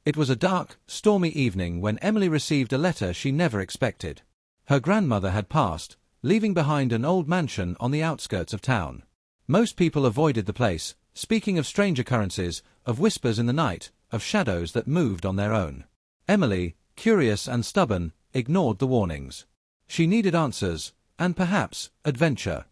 It was a dark, stormy evening when Emily received a letter she never expected. Her grandmother had passed, leaving behind an old mansion on the outskirts of town. Most people avoided the place, speaking of strange occurrences, of whispers in the night, of shadows that moved on their own. Emily, curious and stubborn, ignored the warnings. She needed answers, and perhaps, adventure.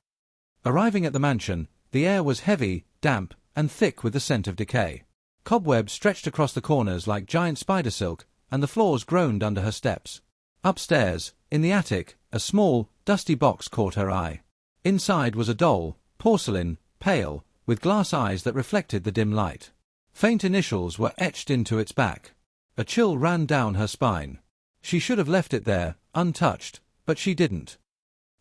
Arriving at the mansion, the air was heavy, damp, and thick with the scent of decay. Cobwebs stretched across the corners like giant spider silk, and the floors groaned under her steps. Upstairs, in the attic, a small, dusty box caught her eye. Inside was a doll, porcelain, pale, with glass eyes that reflected the dim light. Faint initials were etched into its back. A chill ran down her spine. She should have left it there, untouched, but she didn't.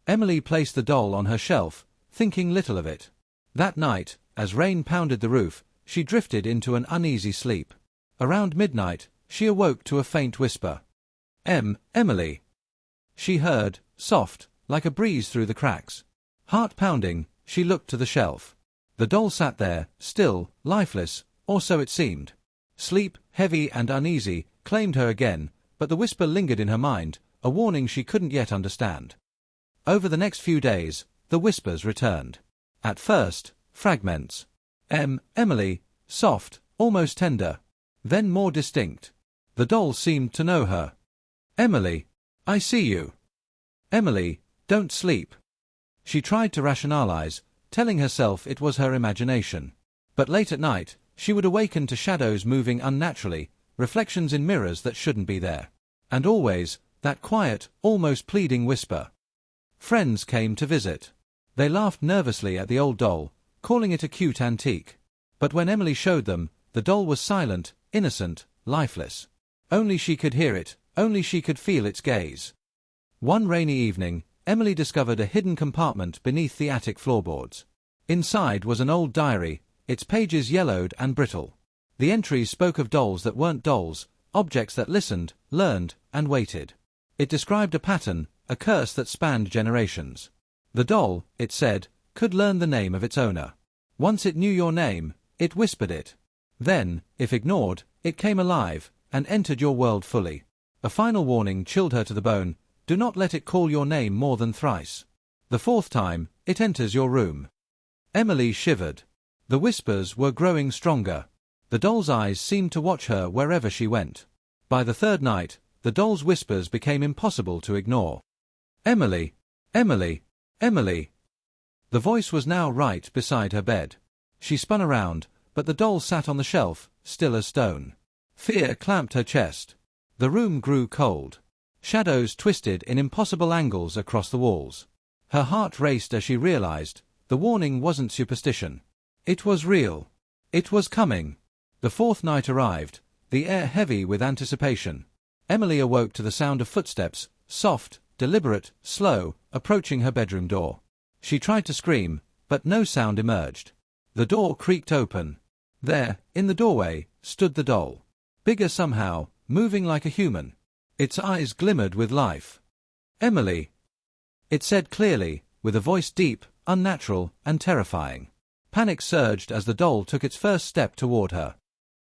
Emily placed the doll on her shelf, thinking little of it. That night, as rain pounded the roof, she drifted into an uneasy sleep. Around midnight, she awoke to a faint whisper. Emily. She heard, soft, like a breeze through the cracks. Heart pounding, she looked to the shelf. The doll sat there, still, lifeless, or so it seemed. Sleep, heavy and uneasy, claimed her again, but the whisper lingered in her mind, a warning she couldn't yet understand. Over the next few days, the whispers returned. At first, fragments. Emily, soft, almost tender. Then more distinct. The doll seemed to know her. Emily, I see you. Emily, don't sleep. She tried to rationalize, telling herself it was her imagination. But late at night, she would awaken to shadows moving unnaturally, reflections in mirrors that shouldn't be there. And always, that quiet, almost pleading whisper. Friends came to visit. They laughed nervously at the old doll, calling it a cute antique. But when Emily showed them, the doll was silent, innocent, lifeless. Only she could hear it, only she could feel its gaze. One rainy evening, Emily discovered a hidden compartment beneath the attic floorboards. Inside was an old diary, its pages yellowed and brittle. The entries spoke of dolls that weren't dolls, objects that listened, learned, and waited. It described a pattern, a curse that spanned generations. The doll, it said, could learn the name of its owner. Once it knew your name, it whispered it. Then, if ignored, it came alive, and entered your world fully. A final warning chilled her to the bone: do not let it call your name more than thrice. The fourth time, it enters your room. Emily shivered. The whispers were growing stronger. The doll's eyes seemed to watch her wherever she went. By the third night, the doll's whispers became impossible to ignore. Emily, Emily, Emily. The voice was now right beside her bed. She spun around, but the doll sat on the shelf, still as stone. Fear clamped her chest. The room grew cold. Shadows twisted in impossible angles across the walls. Her heart raced as she realized, the warning wasn't superstition. It was real. It was coming. The fourth night arrived, the air heavy with anticipation. Emily awoke to the sound of footsteps, soft, deliberate, slow, approaching her bedroom door. She tried to scream, but no sound emerged. The door creaked open. There, in the doorway, stood the doll. Bigger somehow, moving like a human. Its eyes glimmered with life. Emily. It said clearly, with a voice deep, unnatural, and terrifying. Panic surged as the doll took its first step toward her.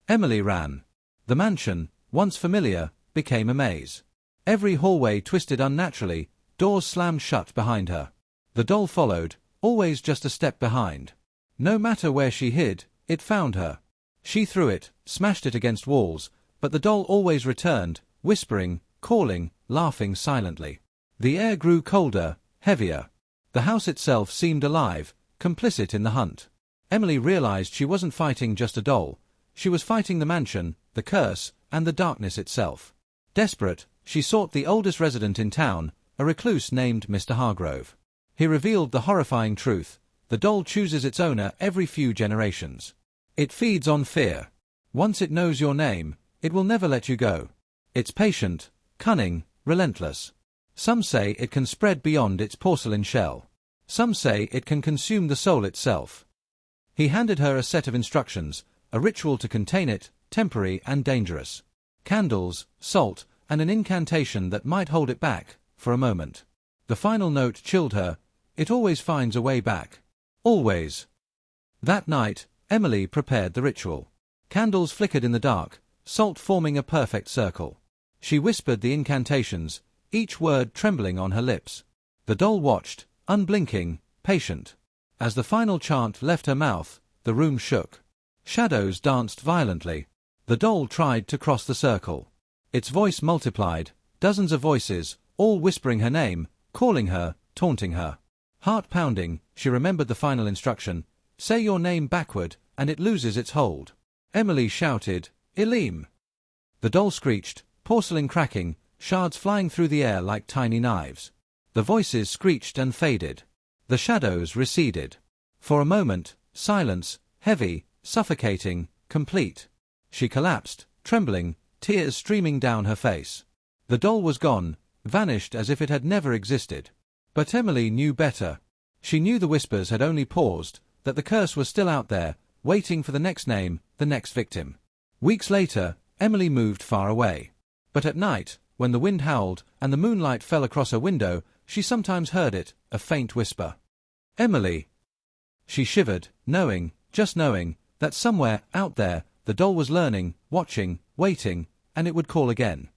Emily ran. The mansion, once familiar, became a maze. Every hallway twisted unnaturally, doors slammed shut behind her. The doll followed, always just a step behind. No matter where she hid, it found her. She threw it, smashed it against walls, but the doll always returned, whispering, calling, laughing silently. The air grew colder, heavier. The house itself seemed alive, complicit in the hunt. Emily realized she wasn't fighting just a doll. She was fighting the mansion, the curse, and the darkness itself. Desperate, she sought the oldest resident in town, a recluse named Mr. Hargrove. He revealed the horrifying truth: the doll chooses its owner every few generations. It feeds on fear. Once it knows your name, it will never let you go. It's patient, cunning, relentless. Some say it can spread beyond its porcelain shell. Some say it can consume the soul itself. He handed her a set of instructions, a ritual to contain it, temporary and dangerous. Candles, salt, and an incantation that might hold it back, for a moment. The final note chilled her: it always finds a way back. Always. That night, Emily prepared the ritual. Candles flickered in the dark, salt forming a perfect circle. She whispered the incantations, each word trembling on her lips. The doll watched, unblinking, patient. As the final chant left her mouth, the room shook. Shadows danced violently. The doll tried to cross the circle. Its voice multiplied, dozens of voices, all whispering her name, calling her, taunting her. Heart pounding, she remembered the final instruction, "Say your name backward, and it loses its hold." Emily shouted, "Elim!" The doll screeched, porcelain cracking, shards flying through the air like tiny knives. The voices screeched and faded. The shadows receded. For a moment, silence, heavy, suffocating, complete. She collapsed, trembling, tears streaming down her face. The doll was gone, vanished as if it had never existed. But Emily knew better. She knew the whispers had only paused, that the curse was still out there, waiting for the next name, the next victim. Weeks later, Emily moved far away. But at night, when the wind howled and the moonlight fell across her window, she sometimes heard it, a faint whisper. "Emily." She shivered, knowing, just knowing, that somewhere, out there, the doll was learning, watching, waiting, and it would call again.